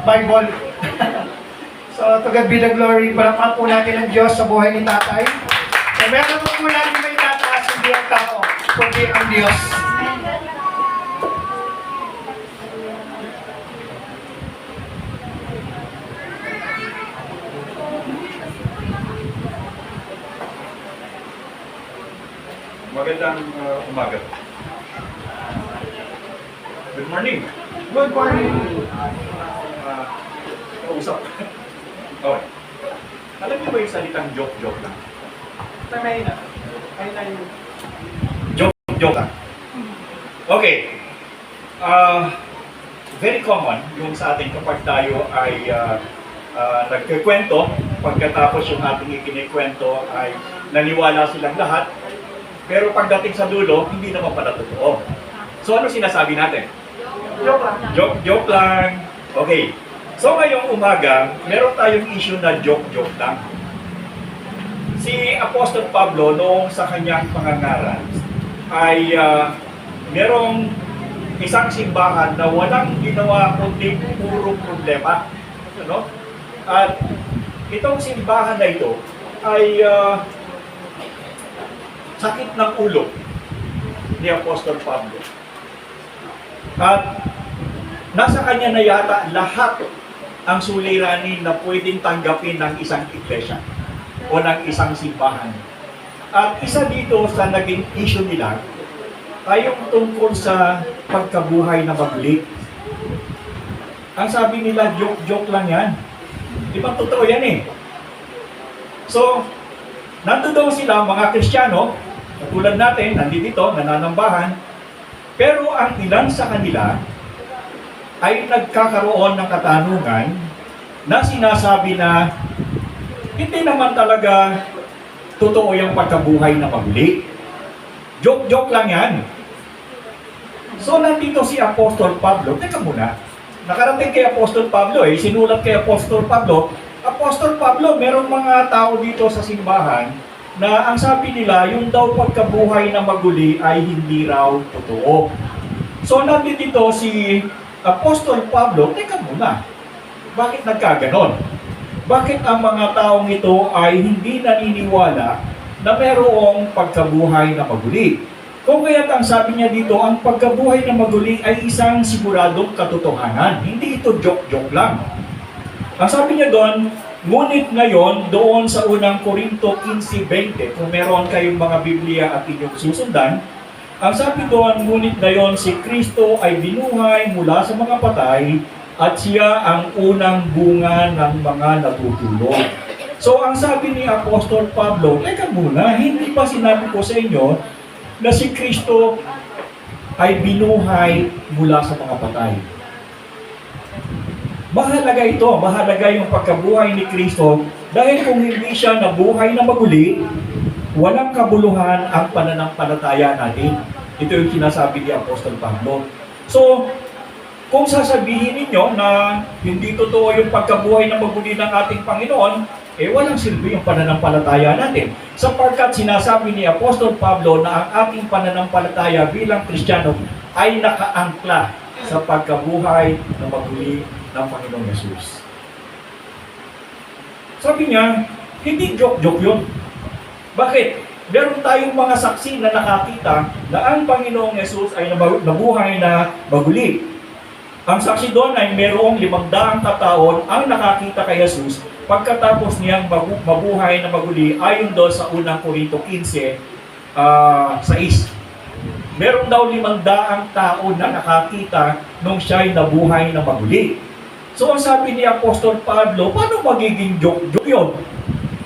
Bible. So, to God be the glory. Palakpak po natin ang Diyos sa buhay ni tatay. So, meron po natin may tataas, hindi ang tao, kundi ang Diyos. Magandang umaga. Good morning. Good morning. Kausap. Okay. Alam niyo ba yung salitang joke-joke lang? Tamay na. Ay tayo. Joke-joke lang. Okay. Very common yung sa atin kapag tayo ay nagkikwento, pagkatapos yung ating ikinikwento ay naniwala silang lahat, pero pagdating sa dulo, hindi naman pala totoo. So ano sinasabi natin? Joke lang. Joke lang. Okay. So ngayong umaga, meron tayong issue na joke lang. Si Apostol Pablo noong sa kanyang pangangaral ay merong isang simbahan na walang ginawa kundi puro problema. Ano? At itong simbahan na ito ay sakit ng ulo ni Apostol Pablo. At nasa kanya na yata lahat ang suliranin na pwedeng tanggapin ng isang iglesia o ng isang simbahan. At isa dito sa naging issue nila ay yung tungkol sa pagkabuhay na maguli. Ang sabi nila, joke lang yan. Di ba totoo yan eh? So, nandoon sila mga Kristiyano, katulad natin, nandito, nananambahan, pero ang ilan sa kanila ay nagkakaroon ng katanungan na sinasabi na hindi naman talaga totoo yung pagkabuhay na maguli. Joke lang yan. So nandito si Apostol Pablo, teka muna, nakarating kay Apostol Pablo sinulat kay Apostol Pablo, Apostol Pablo, merong mga tao dito sa simbahan na ang sabi nila, yung daw pagkabuhay na maguli ay hindi raw totoo. So nandito si Apostol Pablo, teka muna, bakit nagkaganon? Bakit ang mga taong ito ay hindi naniniwala na merong pagkabuhay na maguli? Kung kaya't ang sabi niya dito, ang pagkabuhay na maguli ay isang siguradong katotohanan. Hindi ito joke lang. Ang sabi niya doon, ngunit ngayon, doon sa unang Korinto 15:20, kung meron kayong mga Biblia at inyong susundan, ang sabi doon, ngunit ngayon si Kristo ay binuhay mula sa mga patay at siya ang unang bunga ng mga natutulog. So ang sabi ni Apostol Pablo, teka muna, hindi pa sinabi ko sa inyo na si Kristo ay binuhay mula sa mga patay. Mahalaga ito, mahalaga yung pagkabuhay ni Kristo dahil kung hindi siya nabuhay na maguli, walang kabuluhan ang pananampalataya natin. Ito yung sinasabi ni Apostol Pablo. So, kung sasabihin ninyo na hindi totoo yung pagkabuhay na maguli ng ating Panginoon, walang silbi yung pananampalataya natin. Sapagkat sinasabi ni Apostol Pablo na ang ating pananampalataya bilang Kristiyano ay nakaangkla sa pagkabuhay na maguli ng Panginoong Yesus. Sabi niya, hindi joke yun. Bakit? Meron tayong mga saksi na nakakita na ang Panginoong Yesus ay nabuhay na maguli. Ang saksi doon ay merong 500 kataon ang nakakita kay Jesus pagkatapos niyang mabuhay na maguli ayon doon sa unang Korinto 15:6. Meron daw 500 tao na nakakita nung siya'y nabuhay na maguli. So ang sabi ni Apostol Pablo, paano magiging joke yun?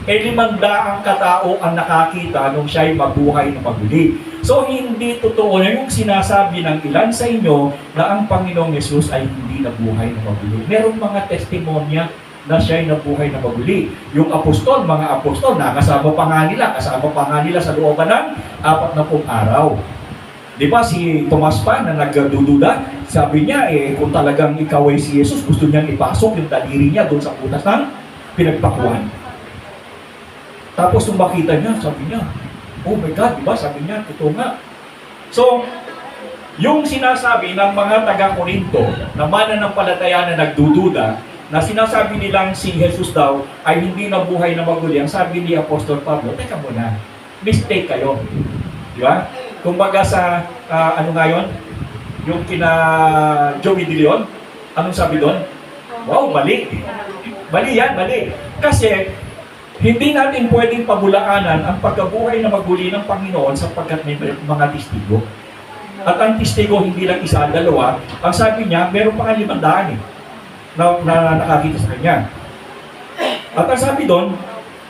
500 katao ang nakakita nung siya'y mabuhay na maguli. So hindi totoo na yung sinasabi ng ilan sa inyo na ang Panginoong Yesus ay hindi nabuhay na maguli. Merong mga testimonya na siya'y nabuhay na maguli. Yung apostol, mga apostol, kasama pa nga nila sa looban ng 40 araw. Di ba si Tomas pa na nagdududa, sabi niya, kung talagang ikaw ay si Jesus, gusto niyang ipasok yung daliri niya doon sa putas ng pinagpakuan. Tapos nung makita niya, sabi niya, oh my God, di ba? Sabi niya, totoo nga. So, Yung sinasabi ng mga taga-Korinto na mananampalataya na nagdududa, na sinasabi nilang si Jesus daw ay hindi nabuhay na maguli, ang sabi ni Apostol Pablo, teka muna, mistake kayo. Di ba? Kumbaga sa, ano nga yun? Yung kina Joey De Leon, anong sabi doon? Wow, mali. Mali yan, mali. Kasi, hindi natin pwedeng pabulaanan ang pagkabuhay na maguli ng Panginoon sapagkat may mga testigo. At ang testigo hindi lang isa, dalawa. Ang sabi niya, meron pa nga 500 na nakakita sa kanya. At ang sabi doon,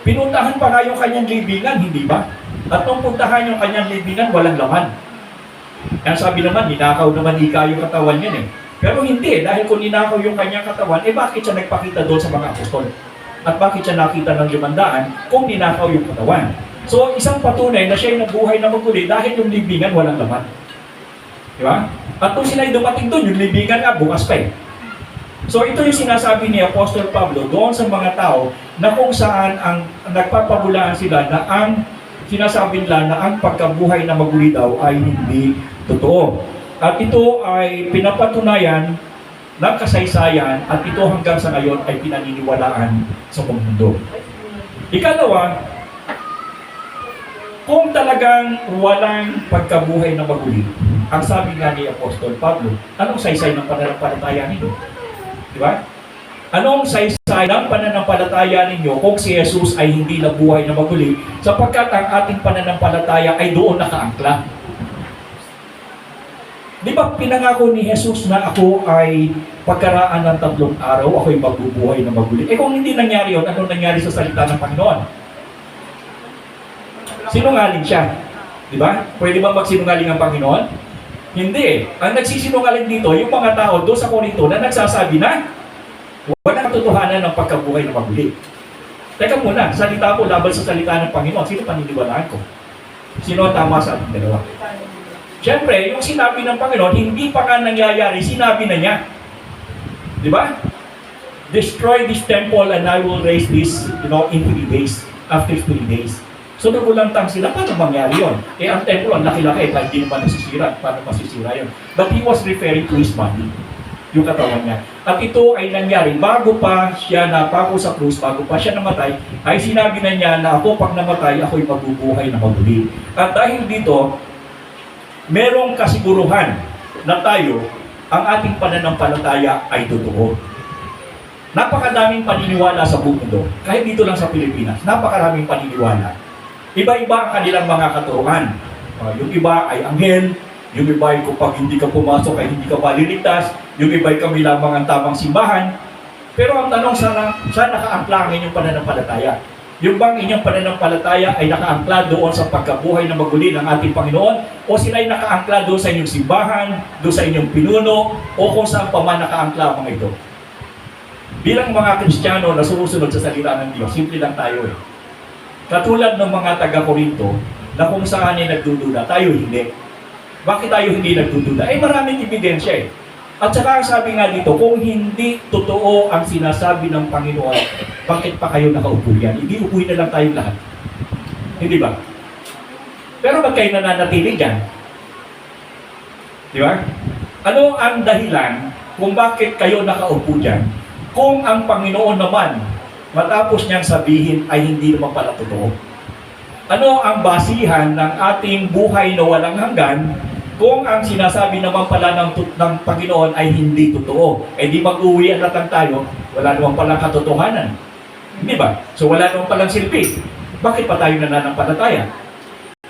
pinuntahan pa nga yung kanyang libingan, hindi ba? At nung puntahan yung kanyang libingan, walang laman. Ang sabi naman, ninakaw naman ika yung katawan niya eh. Pero hindi, dahil kung ninakaw yung kanyang katawan, bakit siya nagpakita doon sa mga apostol? At bakit siya nakita ng 500 kung ninakaw yung katawan? So, isang patunay na siya ay nabuhay na maguli dahil yung libingan walang laman. Di ba? At kung sila ay dumating doon, yung libingan nga bukas pa eh. So ito yung sinasabi ni Apostol Pablo doon sa mga tao na kung saan ang nagpapabulaan sila na ang sinasabi nila na ang pagkabuhay na maguli daw ay hindi totoo. At ito ay pinapatunayan ng kasaysayan at ito hanggang sa ngayon ay pinaniniwalaan sa mundo. Ikalawa, kung talagang walang pagkabuhay na maguli, ang sabi nga ni Apostol Pablo, anong saysay ng pananampalataya ninyo? Diba? Anong saysay ng pananampalataya ninyo kung si Jesus ay hindi nabuhay na maguli sapagkat ang ating pananampalataya ay doon nakaangkla? Di ba pinangako ni Jesus na ako ay pagkaraan ng 3 araw, ako ay magbubuhay na maguli? Kung hindi nangyari yun, anong nangyari sa salita ng Panginoon? Sinungaling siya. Di ba? Pwede ba magsinungaling ang Panginoon? Hindi eh. Ang nagsisinungaling dito, yung mga tao doon sa Korinto na nagsasabi na walang katotohanan ng pagkabuhay na maguli. Teka muna, salita ko laban sa salita ng Panginoon. Sino paniniwalaan ko? Sino ang tama sa ating dalawa? Siyempre, yung sinabi ng Panginoon, hindi pa nga nangyayari, sinabi na niya. Di ba? Destroy this temple and I will raise this, in 3 days. After 3 days. So nagulantang sila, paano mangyari yun? Ang templo, ang laki-laki, kahit hindi naman nasisira, paano masisira yun? But he was referring to his body, yung katawan niya. At ito ay nangyari, bago pa siya napako sa krus, bago pa siya namatay, ay sinabi na niya na ako pag namatay, ako'y mabubuhay na maguli. At dahil dito, merong kasiguruhan na tayo, ang ating pananampalataya ay totoo. Napakadaming paniniwala sa buong mundo, kahit dito lang sa Pilipinas, napakaraming paniniwala. Iba-iba ang kanilang mga katuruan. Yung iba ay anghel, yung iba ay kapag hindi ka pumasok ay hindi ka maliligtas, yung iba ay kami lamang ang tamang simbahan. Pero ang tanong, saan nakaangkla ang inyong pananampalataya? Yung bang inyong pananampalataya ay nakaangkla doon sa pagkabuhay na maguli ng ating Panginoon? O sila ay nakaangkla doon sa inyong simbahan, doon sa inyong pinuno, o kung saan pa man nakaangkla mga ito? Bilang mga Kristiyano na sumusunod sa salita ng Diyos, simple lang tayo eh. Katulad ng mga taga-Korinto na kung saan ay nagdududa, tayo hindi. Bakit tayo hindi nagdududa? Maraming ebidensya eh. At saka sabi nga dito, kung hindi totoo ang sinasabi ng Panginoon, bakit pa kayo nakaupo yan? Hindi upuin na lang tayong lahat. Hindi ba? Pero ba't kayo nananatili dyan? Di ba? Ano ang dahilan kung bakit kayo nakaupo dyan? Kung ang Panginoon naman matapos niyang sabihin ay hindi naman pala totoo. Ano ang basihan ng ating buhay na walang hanggan kung ang sinasabi naman pala ng Panginoon ay hindi totoo? Di mag-uwi at latang tayo, wala naman palang katotohanan. Hindi ba? So wala naman palang silbi. Bakit pa tayo nananampalataya?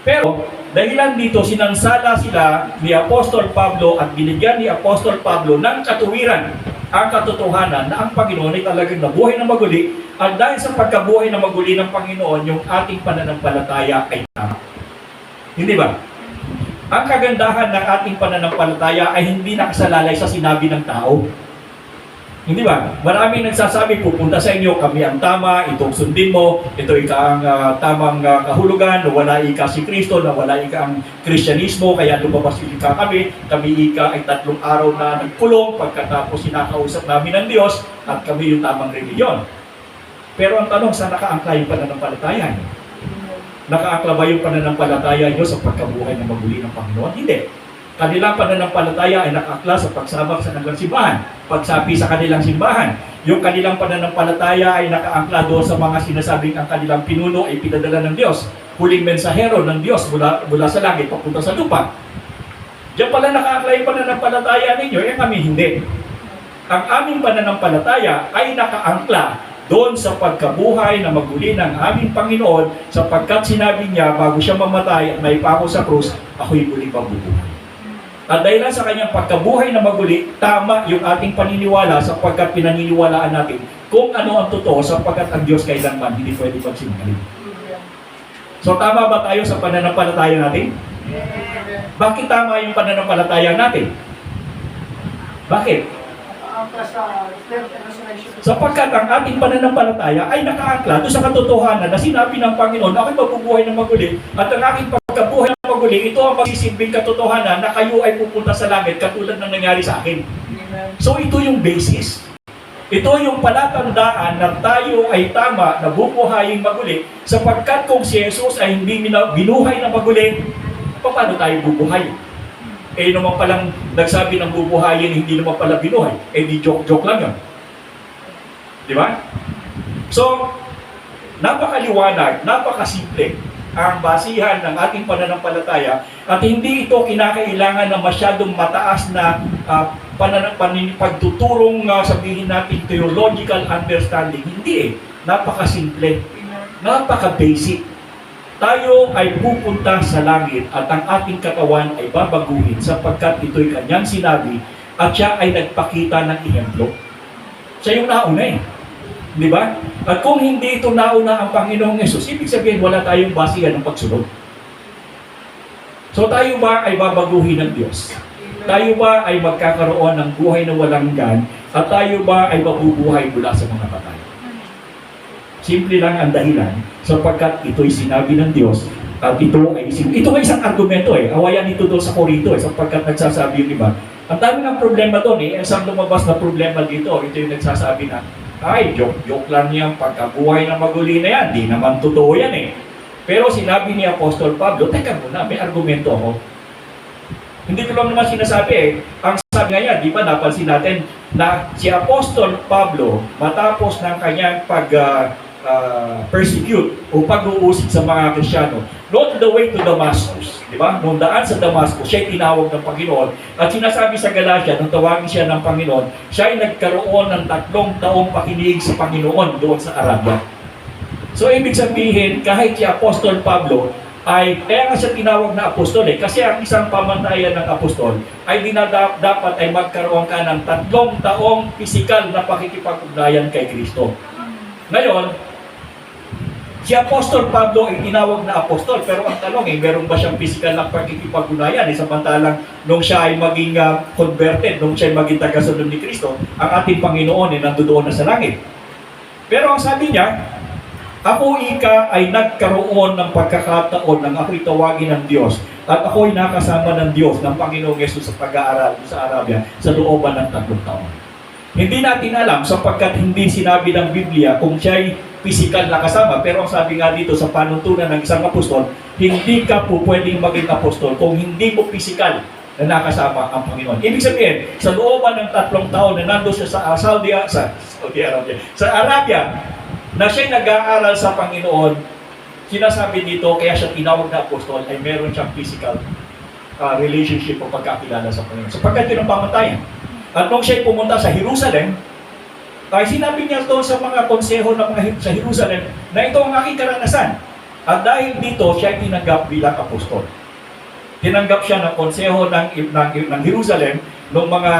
Pero dahilan dito, sinansala sila ni Apostol Pablo at binigyan ni Apostol Pablo ng katuwiran ang katotohanan na ang Panginoon ay talagang nabuhay na maguli at dahil sa pagkabuhay na maguli ng Panginoon, yung ating pananampalataya ay tama. Hindi ba? Ang kagandahan ng ating pananampalataya ay hindi nakasalalay sa sinabi ng tao. Hindi ba? Maraming nagsasabi, pupunta sa inyo, kami ang tama, itong sundin mo, ito ika ang tamang kahulugan, nawala ika si Kristo, nawala ika ang Kristyanismo, kaya lumabas ika kami ika ay 3 araw na nagkulong, pagkatapos sinakausap namin ng Diyos, at kami yung tamang reliyon. Pero ang tanong, saan nakaangkla yung pananampalataya niyo? Nakaangkla ba yung pananampalataya niyo sa pagkabuhay na maguli ng Panginoon? Hindi. Kanilang pananampalataya ay nakaakla sa pagsabak sa kanilang simbahan, pagsapi sa kanilang simbahan. Yung kanilang pananampalataya ay nakaangkla doon sa mga sinasabing ang kanilang pinuno ay pinadala ng Diyos. Huling mensahero ng Diyos mula sa langit papunta sa lupa. Diyan pala nakaangkla yung pananampalataya ninyo, eh kami hindi. Ang aming pananampalataya ay nakaangkla doon sa pagkabuhay na maguli ng aming Panginoon, sapagkat sinabi niya bago siya mamatay at naipako sa krus, ako'y muli mabubuhay. At dahil sa kanyang pagkabuhay na maguli, tama yung ating paniniwala sapagkat pinaniniwalaan natin kung ano ang totoo sapagkat ang Diyos kailanman hindi pwede pagsinungaling. So tama ba tayo sa pananampalataya natin? Bakit tama yung pananampalataya natin? Bakit? Sapagkat ang ating pananampalataya ay nakaangkla doon sa katotohanan na sinabi ng Panginoon, ako'y mabubuhay ng maguli at ang aking pagkabuhay ng maguli, ito ang magsisilbing katotohanan na kayo ay pupunta sa langit katulad ng nangyari sa akin. So ito yung basis. Ito yung palatandaan na tayo ay tama na bubuhayin maguli sapagkat kung si Jesus ay hindi binuhay ng maguli, paano tayo bubuhay? Eh naman palang nagsabi ng bubuhayin, hindi naman pala binuhay. Eh di joke-joke lang yun. Di ba? So, napakaliwanag, napakasimple ang basihan ng ating pananampalataya at hindi ito kinakailangan ng masyadong mataas na pagtuturong sabihin natin theological understanding. Hindi eh. Napakasimple. Napaka-basic. Tayo ay pupunta sa langit at ang ating katawan ay babaguhin sapagkat ito'y kanyang sinabi at siya ay nagpakita ng ehemplo. Siya yung nauna eh. Di ba? At kung hindi ito nauna ang Panginoong Yesus, ibig sabihin wala tayong basihan ng pagsunod. So tayo ba ay babaguhin ng Diyos? Tayo ba ay magkakaroon ng buhay na walang hanggan? At tayo ba ay mabubuhay mula sa mga patay? Simple lang ang dahilan sapagkat ito'y sinabi ng Diyos at ito ay isang argumento eh. Awayan ito doon sa Korinto eh sapagkat nagsasabi yung iba. Ang dami ng problema doon eh. Isang lumabas na problema dito. Ito yung nagsasabi na ay, joke lang yung pagkabuhay ng maguli na yan. Di naman totoo yan eh. Pero sinabi ni Apostol Pablo, teka muna, may argumento ako. Hindi ko lang naman sinasabi eh. Ang sabi nga yan, di ba napansin natin na si Apostol Pablo matapos ng kanyang persecute o pag-uusig sa mga Kristiyano, not the way to Damascus, di ba? Noong daan sa Damascus, siya ay tinawag ng Panginoon at sinasabi sa Galatia, nung tawagin siya ng Panginoon, siya ay nagkaroon ng 3 taong pakinig sa Panginoon doon sa Arabia. So, ibig sabihin, kahit si Apostol Pablo ay, kaya nga siya tinawag na apostol eh, kasi ang isang pamantayan ng apostol ay dapat ay magkaroon ka ng 3 taong pisikal na pakikipag-ugnayan kay Kristo. Ngayon, si Apostol Pablo ay tinawag na apostol, pero ang tanong eh, meron ba siyang physical na pagkikipag-ugnayan? Samantalang nung siya ay maging converted, nung siya ay maging tagasunod ni Kristo, ang ating Panginoon ay nandoon na sa langit. Pero ang sabi niya, ako ika ay nagkaroon ng pagkakataon nang ako'y tawagin ng Diyos at ako'y nakasama ng Diyos ng Panginoong Yesus sa pag-aaral sa Arabia sa looban ng 3 taon. Hindi natin alam sapagkat hindi sinabi ng Biblia kung siya'y physical na kasama. Pero ang sabi nga dito sa panuntunan ng isang apostol, hindi ka po pwedeng maging apostol kung hindi mo physical na nakasama ang Panginoon. Ibig sabihin, sa looban ng 3 taon na nandun siya sa sa Arabia, na siya'y nag-aaral sa Panginoon, sinasabi dito, kaya siya tinawag na apostol, ay meron siyang physical relationship o pagkakilala sa Panginoon. Sapagkat yun ang pamatayan. At nung siya'y pumunta sa Jerusalem, ay sinabi niya doon sa mga konseho ng mga sa Jerusalem na ito ang aking karanasan. At dahil dito, siya ay tinanggap bilang apostol. Tinanggap siya ng konseho ng Jerusalem, ng mga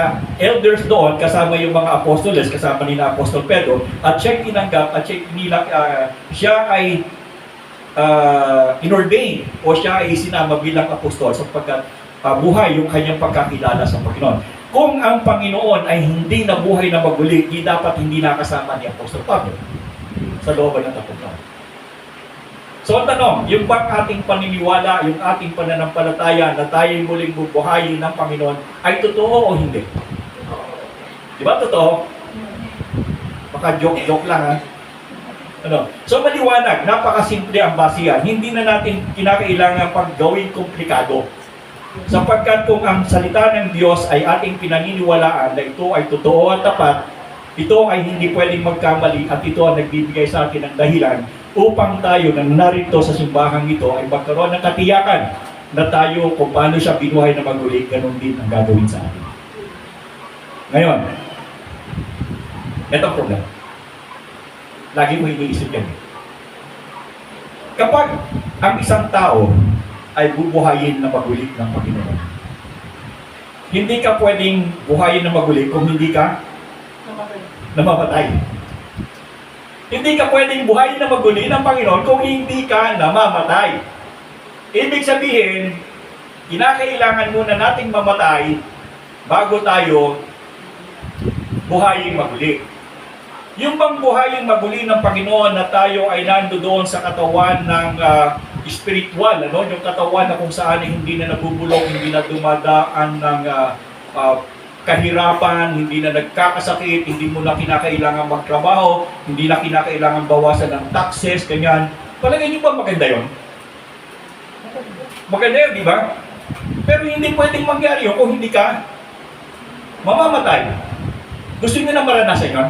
elders doon, kasama yung mga apostoles, kasama ni na Apostol Pedro, at siya ay tinanggap, at siya ay inordain, o siya ay sinama bilang apostol sapagkat buhay yung kanyang pagkakilala sa Panginoon. Kung ang Panginoon ay hindi nabuhay na maguli, di dapat hindi nakasama ni Apostol Pablo sa looban ng 3 taon. So ang tanong, yung bang ating paniniwala, yung ating pananampalataya na tayo'y muling bubuhayin ng Panginoon ay totoo o hindi? Di ba totoo? Baka joke lang ha? So maliwanag, napakasimple ang basihan. Hindi na natin kinakailangan pag gawing komplikado. Sapagkat kung ang salita ng Diyos ay ating pinaniniwalaan na ito ay totoo at tapat, ito ay hindi pwedeng magkamali at ito ang nagbibigay sa atin ng dahilan upang tayo na narito sa simbahang ito ay magkaroon ng katiyakan na tayo kung paano siya binuhay na maguli, ganun din ang gagawin sa atin. Ngayon, ito ang problema. Lagi mo iniisip yan. Kapag ang isang tao ay bubuhayin na maguli ng Panginoon, hindi ka pwedeng buhayin na maguli kung hindi ka namamatay. Hindi ka pwedeng buhayin na maguli ng Panginoon kung hindi ka namamatay. Ibig sabihin, kinakailangan muna nating mamatay bago tayo buhayin maguli. Yung bang buhayin maguli ng Panginoon na tayo ay nandoon sa katawan ng spiritual, ano? Yung katawan na kung saan hindi na nabubulok, hindi na dumadaan ng kahirapan, hindi na nagkakasakit, hindi mo na kinakailangan magtrabaho, hindi na kinakailangan bawasan ng taxes, ganyan. Palagay niyo ba maganda yun? Maganda yun, di ba? Pero hindi pwedeng mangyari yun kung hindi ka mamamatay. Gusto niyo na maranasan yun?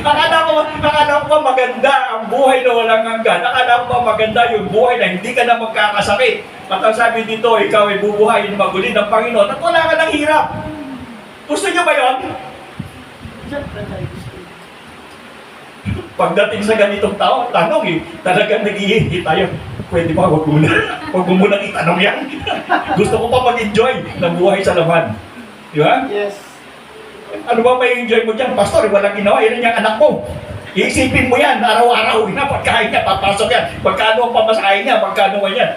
Akala ko ba maganda ang buhay na walang hanggan? Akala ko ba maganda yung buhay na hindi ka na magkakasakit? At ang sabi dito, ikaw ay bubuhayin maguli ng Panginoon at wala ka ng hirap. Gusto niyo ba yun? Pagdating sa ganitong tao, tanong talagang nag-iinit tayo. Pwede ba, wag mo muna itanong yan. Gusto ko pa mag-enjoy ng buhay sa laman. Di ba? Yes. Ano ba may enjoy mo dyan? Pastor, walang ginawa. Yan yung anak mo. Iisipin mo yan, araw-araw na pagkain niya, papasok yan. Pagkano ang pamasahin niya, pagkano man yan.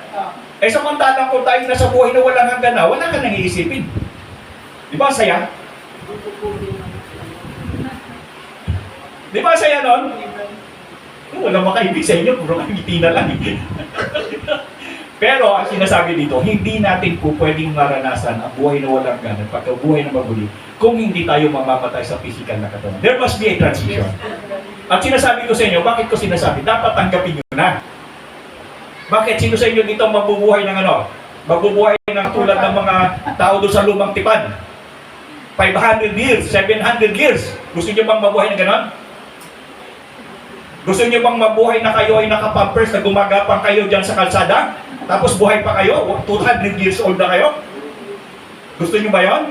Eh samantalang kung tayo nasa buhay na walang hanggan na, wala ka nang iisipin. Di ba saya? Di ba saya nun? Wala makaibig sa inyo, puro ngiti na lang. Pero ang sinasabi dito, hindi natin po pwedeng maranasan ang buhay na walang hanggan at pagkabuhay na maguli kung hindi tayo mamamatay sa physical na katawan. There must be a transition. At sinasabi ko sa inyo, bakit ko sinasabi? Dapat tanggapin nyo na. Bakit? Sino sa inyo dito mabubuhay ng ano? Mabubuhay ng tulad ng mga tao doon sa lumang tipan? 500 years, 700 years. Gusto nyo bang mabuhay ng ganon? Gusto nyo bang mabuhay na kayo ay nakapampers na gumagapang kayo dyan sa kalsada? Tapos buhay pa kayo? 200 years old na kayo? Gusto nyo ba yun?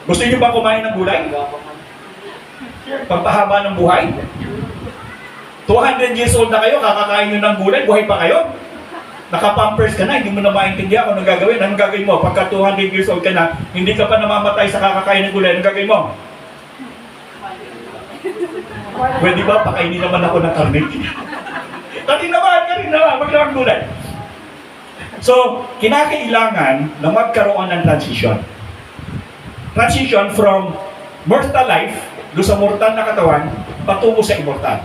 Gusto nyo ba kumain ng gulay? Pagpahaba ng buhay? 200 years old na kayo, kakakain nyo ng gulay, buhay pa kayo? Nakapampers ka na, hindi mo na maintindihan kung anong gagawin. Anong gagawin mo? Pagka 200 years old ka na, hindi ka pa namamatay sa kakakain ng gulay, anong gagawin mo? Pwede ba? Pakainin naman ako ng karne. Kanin naman, maglamang gulay. So, kinakailangan na magkaroon ng transition. Transition from mortal life, doon sa mortal na katawan, patungo sa immortal.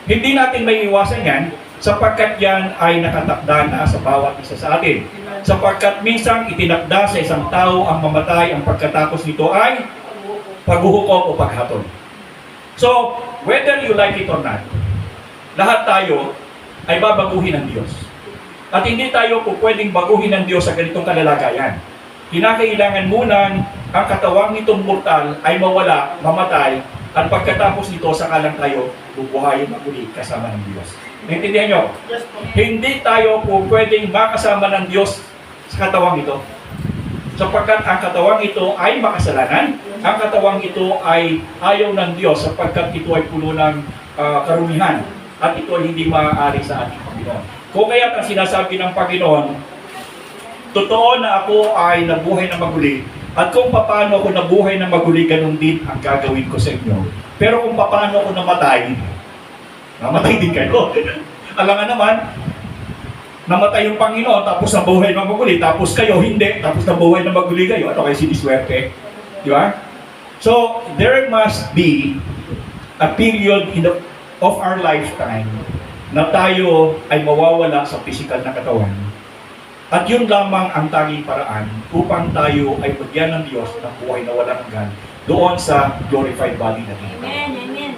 Hindi natin may iwasan yan, sapagkat yan ay nakatakda na sa bawat isa sa atin. Sapagkat minsan itinakda sa isang tao ang mamatay, ang pagkatapos nito ay paghuhukom o paghatol. So, whether you like it or not, lahat tayo ay babaguhin ng Diyos. At hindi tayo po pwedeng baguhin ng Diyos sa ganitong kalalagayan. Kinakailangan muna ang katawang nitong mortal ay mawala, mamatay, at pagkatapos nito, saka lang tayo bubuhayin maguli kasama ng Diyos. Naintindihan nyo? Yes, po. Hindi tayo po pwedeng makasama ng Diyos sa katawang ito. Sapagkat ang katawang ito ay makasalanan, ang katawang ito ay ayaw ng Diyos sapagkat ito ay puno ng karumihan at ito ay hindi maaari sa ating Panginoon. Kung kaya ang sinasabi ng Panginoon, totoo na ako ay nabuhay na maguli, at kung paano ako nabuhay na maguli, ganun din ang gagawin ko sa inyo. Pero kung paano ako namatay, namatay din kayo. Alam nga naman, namatay yung Panginoon, tapos nabuhay na maguli, tapos kayo hindi, tapos nabuhay na maguli kayo. Ano kayo siniswerte? Di ba? So, there must be a period of our lifetime na tayo ay mawawala sa physical na katawan. At yun lamang ang tanging paraan upang tayo ay bigyan ng Diyos ng buhay na walang hanggan doon sa glorified body natin. Amen, amen.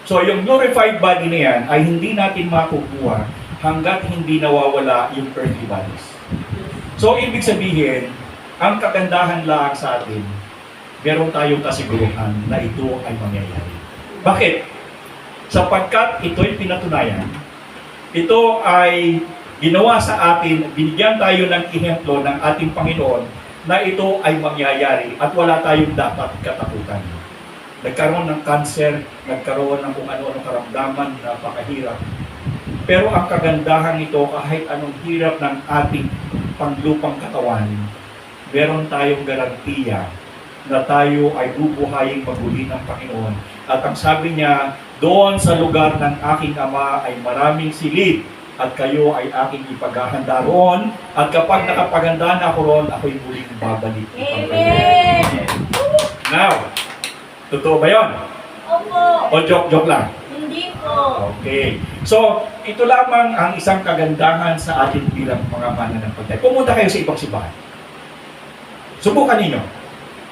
So yung glorified body na yan ay hindi natin makukuha hanggat hindi nawawala yung earthly bodies. So, ibig sabihin, ang kagandahan lang sa atin, meron tayong kasiguruhan na ito ay mangyayari. Bakit? Sapagkat ito'y pinatunayan, ito ay ginawa sa atin, binigyan tayo ng ehemplo ng ating Panginoon na ito ay mangyayari at wala tayong dapat katakutan. Nagkaroon ng cancer, nagkaroon ng kung ano-ano karamdaman, napakahirap. Pero ang kagandahan nito, kahit anong hirap ng ating panglupang katawan, meron tayong garantiya na tayo ay bubuhayin maguli ng Panginoon. At ang sabi niya, doon sa lugar ng aking Ama ay maraming silid at kayo ay aking ipaghahanda roon. At kapag nakapaghanda na ako roon, ako'y muling babalik. Amen! Now, totoo ba yun? Opo! O joke lang? Hindi po! Okay. So, ito lamang ang isang kagandahan sa atin bilang mga mananampalataya. Pumunta kayo sa ibang simbahan. Subukan ninyo.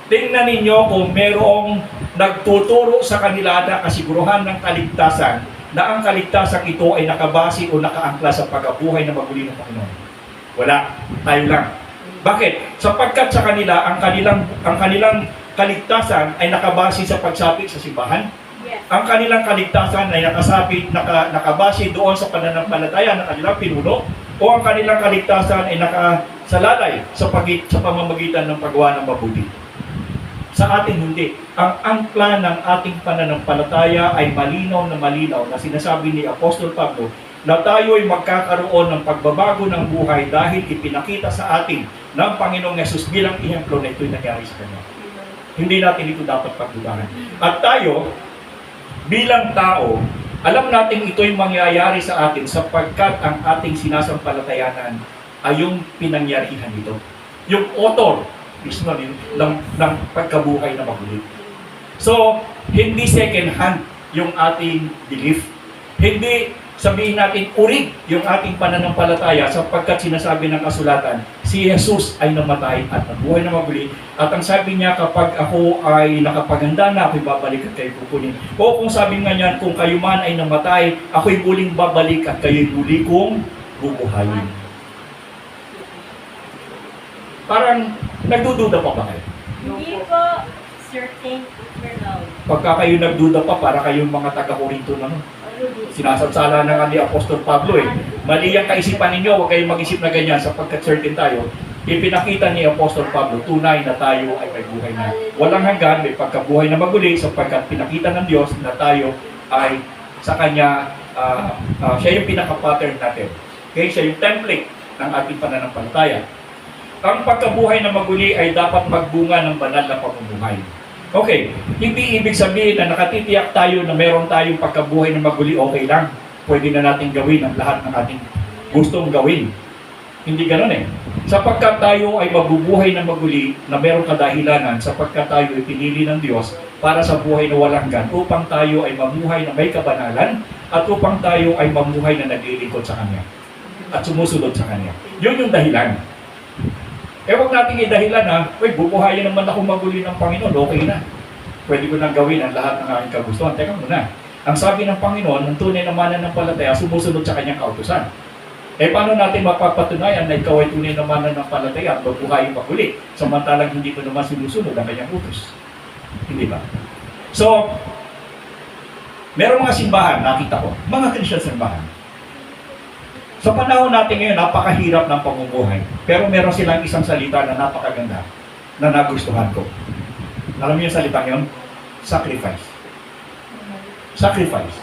Tingnan ninyo kung merong nagtuturo sa kanila na kasiguruhan ng kaligtasan na ang kaligtasan ito ay nakabase o nakaangkla sa pagkabuhay na maguli ng Panginoon. Wala. Tayo lang. Bakit? Sapagkat sa kanila, ang kanilang kaligtasan ay nakabase sa pagsapit sa simbahan. Yes. Ang kanilang kaligtasan ay nakabase doon sa pananampalataya ng kanilang pinuno o ang kanilang kaligtasan ay nakasalalay sa pamamagitan ng paggawa ng mabuti. Sa atin hindi. Ang angkla ng ating pananampalataya ay malinaw na sinasabi ni Apostol Pablo na tayo ay magkakaroon ng pagbabago ng buhay dahil ipinakita sa atin ng Panginoong Yesus bilang ehemplo na ito'y nangyari sa Kanya. Hindi natin ito dapat pagdudahan. At tayo, bilang tao, alam natin ito'y mangyayari sa atin sapagkat ang ating sinasampalatayanan ay yung pinangyarihan nito. Yung author, mismo ng pagkabuhay na maguli. So, hindi second hand yung ating belief. Hindi sabihin natin urig yung ating pananampalataya sapagkat sinasabi ng kasulatan, si Jesus ay namatay at nabuhay na maguli. At ang sabi niya, kapag ako ay nakapaganda na, ako'y babalik at kayo kukunin. O kung sabi nga niyan, kung kayo man ay namatay, ako'y muling babalik at kayo'y muli kong bubuhayin. Parang nagdududa pa ba kayo? Hindi po, certain eternal. Pagka kayo nagduda pa, para kayong mga taga-Korinto naman. Sinasabsala na nga ni Apostol Pablo eh. Mali ang kaisipan ninyo, huwag kayong mag-isip na ganyan sapagkat certain tayo. Ipinakita ni Apostol Pablo, tunay na tayo ay may buhay na. Walang hanggan, may pagkabuhay na maguli sapagkat pinakita ng Diyos na tayo ay sa Kanya, siya yung pinaka-pattern natin. Okay? Siya yung template ng ating pananampalataya. Ang pagkabuhay na maguli ay dapat magbunga ng banal na pamumuhay. Okay, hindi ibig sabihin na nakatitiyak tayo na meron tayong pagkabuhay na maguli, okay lang. Pwede na natin gawin ang lahat ng ating gustong gawin. Hindi ganoon eh. Sapagkat tayo ay mabubuhay na maguli na meron kadahilanan, sapagkat tayo ay pinili ng Diyos para sa buhay na walang hanggan, upang tayo ay mamuhay na may kabanalan at upang tayo ay mamuhay na naglilingkod sa Kanya at sumusunod sa Kanya. Yun yung dahilan. Huwag natin idahilan na, bubuhayin naman ako maguli ng Panginoon, okay na. Pwede ko nang gawin ang lahat ng aking kagustuhan. Teka muna. Ang sabi ng Panginoon, ng tunay na mananampalataya, sumusunod sa kanyang kautusan. Paano natin mapapatunayan na ikaw ay tunay na mananampalataya at mabuhayin maguli, samantalang hindi ko naman sinusunod ang kanyang utos? Hindi ba? So, meron mga simbahan, nakita ko, mga Christian simbahan. Sa panahon natin ngayon, napakahirap ng pamumuhay. Pero meron silang isang salita na napakaganda na nagustuhan ko. Alam niyo yung salita yun? Sacrifice. Sacrifice.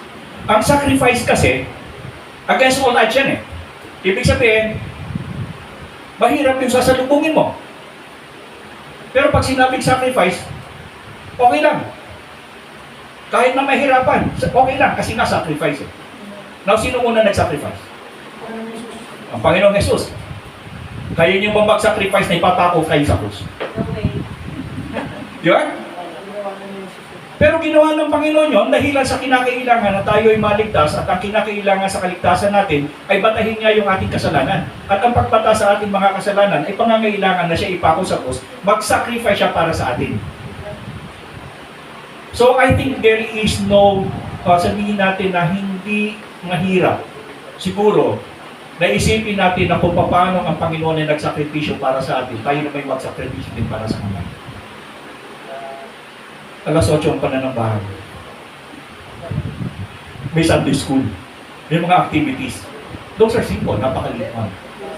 Ang sacrifice kasi, against all odds yan eh. Ibig sabihin, mahirap yung sasalubungin mo. Pero pag sinabing sacrifice, okay lang. Kahit na mahirapan, okay lang kasi na-sacrifice eh. Now, sino muna nag-sacrifice? Ang Panginoong Jesus. Kayo yung mag-sacrifice na ipapako kayo sa krus. Okay. Di ba? Pero ginawa ng Panginoon yun dahil sa kinakailangan na tayo ay maligtas at ang kinakailangan sa kaligtasan natin ay batahin niya yung ating kasalanan. At ang pagbata sa ating mga kasalanan ay pangangailangan na siya ipako sa krus, mag-sacrifice siya para sa atin. So I think there is no, sabihin natin na hindi mahirap siguro naisipin natin na kung paano ang Panginoon ay nagsakripisyo para sa atin, tayo na may magsakripisyo din para sa Kanya. Alas 8 ang pananambahan. May Sunday school. May mga activities. Those are simple, napakaliit man.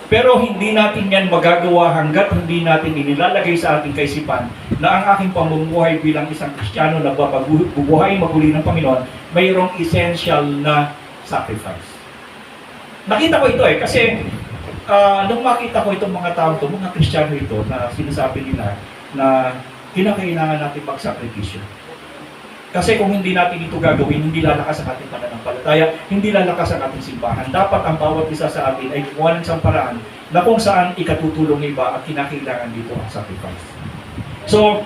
Pero hindi natin yan magagawa hanggat hindi natin inilalagay sa ating kaisipan na ang aking pamumuhay bilang isang Kristiyano na bubuhay maguli ng Panginoon, mayroong essential na sacrifice. Nakita ko ito kasi nung makita ko itong mga tao ito, mga Kristiyano ito na sinasabi nila na kinakailangan natin magsakripisyo. Kasi kung hindi natin ito gagawin, hindi lalakas ang ating pananampalataya, hindi lalakas ang ating simbahan. Dapat ang bawat isa sa atin ay gumawa ng isang paraan na kung saan ikatutulong ng iba at kinakailangan dito ang sacrifice. So,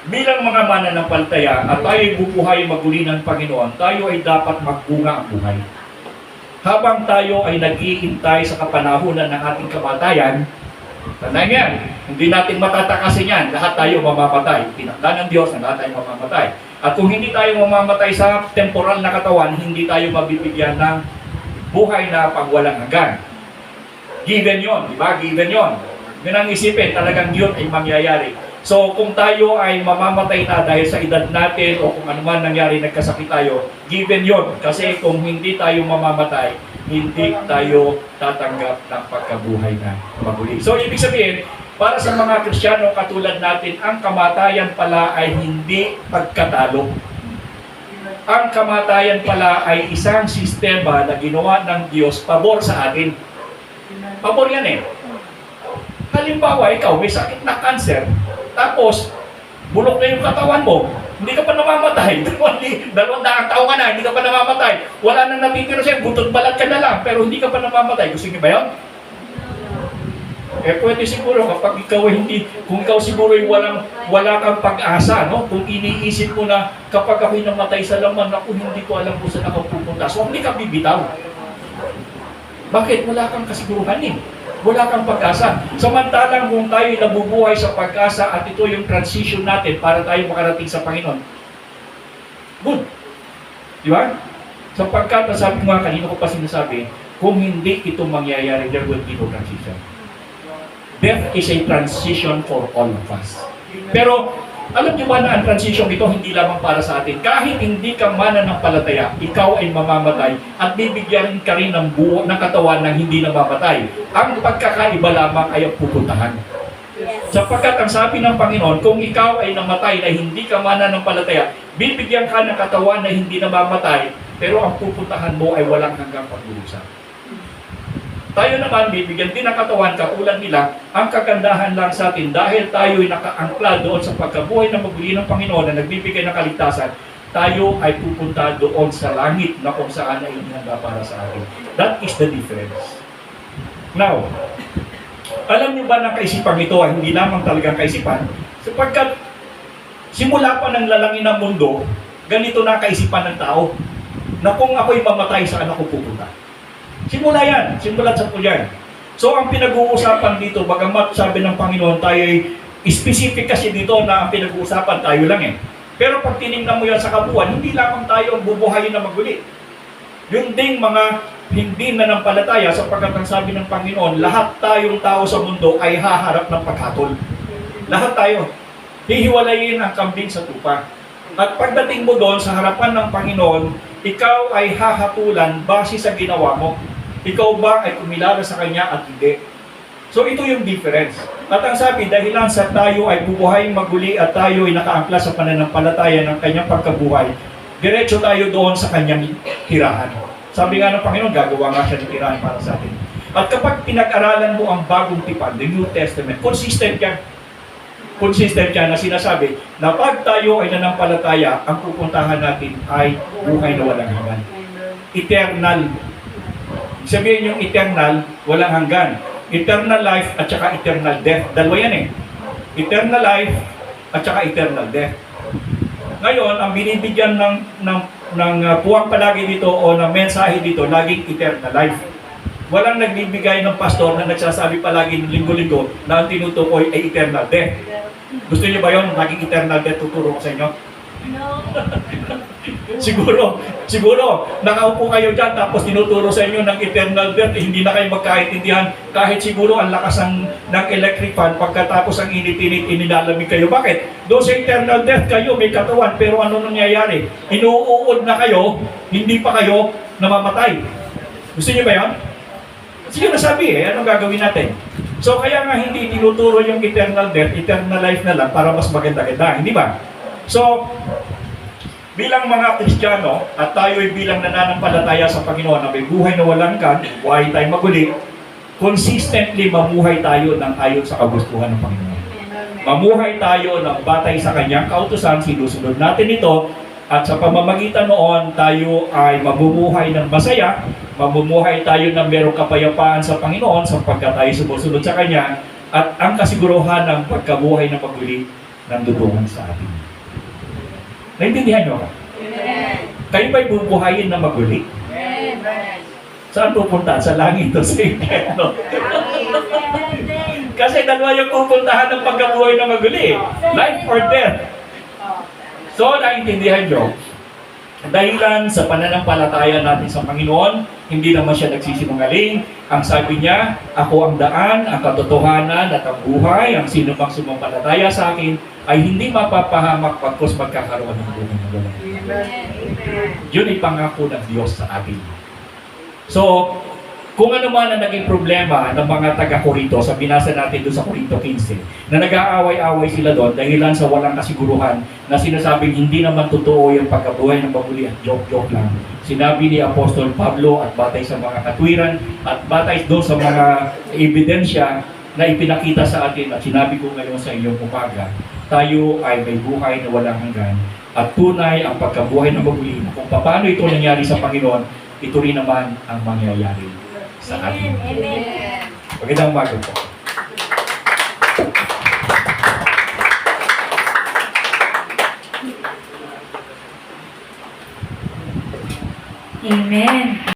bilang mga mananampalataya at tayo ay bubuhay maguli ng Panginoon, tayo ay dapat magbunga ang buhay. Habang tayo ay nag-iintay sa kapanahunan ng ating kamatayan, tandaan yan, hindi natin matatakasin yan, lahat tayo mamamatay. Tinakda ng Diyos na lahat tayo mamamatay. At kung hindi tayo mamamatay sa temporal na katawan, hindi tayo mabibigyan ng buhay na pagwalang hanggan. Given yon, di ba? Given yon. Yun ang isipin, talagang yun ay mangyayari. So kung tayo ay mamamatay na dahil sa edad natin o kung ano man nangyari, nagkasakit tayo, given yon. Kasi kung hindi tayo mamamatay, hindi tayo tatanggap ng pagkabuhay na maguli. So ibig sabihin, para sa mga Kristiyano katulad natin, ang kamatayan pala ay hindi pagkatalo. Ang kamatayan pala ay isang sistema na ginawa ng Diyos pabor sa atin. Pabor yan eh. Halimbawa, ikaw may sakit na cancer, tapos bulok na yung katawan mo, hindi ka pa namamatay. 200 taon ka na, hindi ka pa namamatay. Wala nang natitira sa'yo, butot balat ka na lang, pero hindi ka pa namamatay. Gusto niyo ba yun? Pwede siguro kapag ikaw hindi, kung ikaw siguro ay wala kang pag-asa, no? Kung iniisip mo na kapag ako'y namatay sa laman, ako hindi ko alam kung saan ako pupunta. So, hindi ka bibitaw. Bakit? Wala kang kasiguruhan eh. Wala kang pag-asa. Samantalang kung tayo nabubuhay sa pag-asa at ito yung transition natin para tayo makarating sa Panginoon, good. Di ba? Sapagkat, sabi ko nga, kanina ko pa sinasabi, kung hindi ito mangyayari, there will be no transition. Death is a transition for all of us. Pero, alam niyo ba na ang transition ito hindi lamang para sa atin? Kahit hindi ka mananampalataya, ikaw ay mamamatay at bibigyan ka rin ng buo ng katawan ng hindi namamatay. Ang pagkakaiba lamang ay ang pupuntahan. Sapagkat ang sabi ng Panginoon, kung ikaw ay namatay na hindi ka mananampalataya, bibigyan ka ng katawan na hindi namamatay, pero ang pupuntahan mo ay walang hanggang pagdurusa. Tayo naman, bibigyan din ng katawan, katulad nila, ang kagandahan lang sa atin, dahil tayo ay nakaangkla doon sa pagkabuhay na maguli ng Panginoon na nagbibigay ng kaligtasan, tayo ay pupunta doon sa langit na kung saan ay inihanda para sa atin. That is the difference. Now, alam niyo ba na kaisipan ito ay hindi lamang talagang kaisipan? Sapagkat simula pa ng lalangin ng mundo, ganito na kaisipan ng tao, na kung ako'y mamatay, saan ako pupunta? Simula yan. Simulat sa yan. So, ang pinag-uusapan dito, bagamat sabi ng Panginoon, tayo ay specific kasi dito na ang pinag-uusapan tayo lang eh. Pero pag tinignan mo yan sa kabuuan, hindi lamang tayo ang bubuhayin na maguli. Yung ding mga hindi nanampalataya, sapagkat ang sabi ng Panginoon, lahat tayong tao sa mundo ay haharap ng paghatol. Lahat tayo. Hihiwalayin ang kambing sa tupa. At pagdating mo doon sa harapan ng Panginoon, ikaw ay hahatulan base sa ginawa mo. Ikaw ba ay kumilala sa Kanya at hindi? So ito yung difference. At ang sabi, dahilan sa tayo ay bubuhayin maguli at tayo ay nakaangkla sa pananampalataya ng Kanyang pagkabuhay, diretso tayo doon sa Kanyang tirahan. Sabi nga ng Panginoon, gagawa nga siya ng tirahan para sa atin. At kapag pinag-aralan mo ang bagong tipan, the New Testament, consistent yan. Consistent yan na sinasabi na pag tayo ay nanampalataya, ang pupuntahan natin ay buhay na walang hanggan. Eternal. Sabihin yung eternal, walang hanggan. Eternal life at saka eternal death. Dalawa yan eh. Eternal life at saka eternal death. Ngayon, ang binibigyan ng puwang palagi dito o ng mensahe dito, laging eternal life. Walang nagbibigay ng pastor na nagsasabi palagi ng linggo-linggo na ang tinutukoy ay eternal death. Gusto niyo ba yun? Laging eternal death tuturo ko sa inyo? No. Siguro, nakaupo kayo dyan tapos tinuturo sa inyo ng eternal death, hindi na kayo magkaintindihan. Kahit siguro ang lakas ng electric fan, pagkatapos ang init-init, inilalamig kayo. Bakit? Doon sa eternal death kayo, may katawan, pero ano nangyayari? Inuuod na kayo, hindi pa kayo namamatay. Gusto niyo ba yan? Sige na sabi anong gagawin natin? So kaya nga hindi tinuturo yung eternal death, eternal life na lang para mas maganda-ganda, hindi ba? So, bilang mga Kristiyano at tayo'y bilang nananampalataya sa Panginoon na may buhay na walang hanggan, buhay tayo maguli, consistently mamuhay tayo ng ayon sa kagustuhan ng Panginoon. Mamuhay tayo ng batay sa kanyang kautusan, sinusunod natin ito, at sa pamamagitan noon, tayo ay mamumuhay ng masaya, mamumuhay tayo ng merong kapayapaan sa Panginoon sapagkat tayo sumusunod sa Kanya, at ang kasiguruhan ng pagkabuhay na maguli ng dudungan sa atin. Naintindihan nyo? Amen. Kayo ba'y bubuhayin na maguli? Amen. Saan pupunta? Sa langit o sa impyerno? Kasi dalawa yung pupuntahan ng pagkabuhay na maguli. Life or death. So, naintindihan nyo? Dahilan sa pananampalataya natin sa Panginoon, hindi naman siya nagsisinungaling. Ang sabi niya, ako ang daan, ang katotohanan at ang buhay. Ang sino mang sumampalataya sa akin ay hindi mapapahamak pagkos magkakaroon ng buhay na walang hanggan. Yun ay pangako ng Diyos sa atin. So, kung ano man ang naging problema ng mga taga-Korinto, sa binasa natin doon sa Korinto 15, na nag-aaway-away sila doon dahilan sa walang kasiguruhan na sinasabing hindi naman totoo yung pagkabuhay ng maguli at joke-joke lang. Sinabi ni Apostol Pablo at batay sa mga katwiran at batay doon sa mga ebidensya na ipinakita sa atin at sinabi ko ngayon sa iyong umaga, tayo ay may buhay na walang hanggan at tunay ang pagkabuhay ng maguli. Kung paano ito nangyari sa Panginoon, ito rin naman ang mangyayari sa atin. Amen. Magandang umaga po. Amen.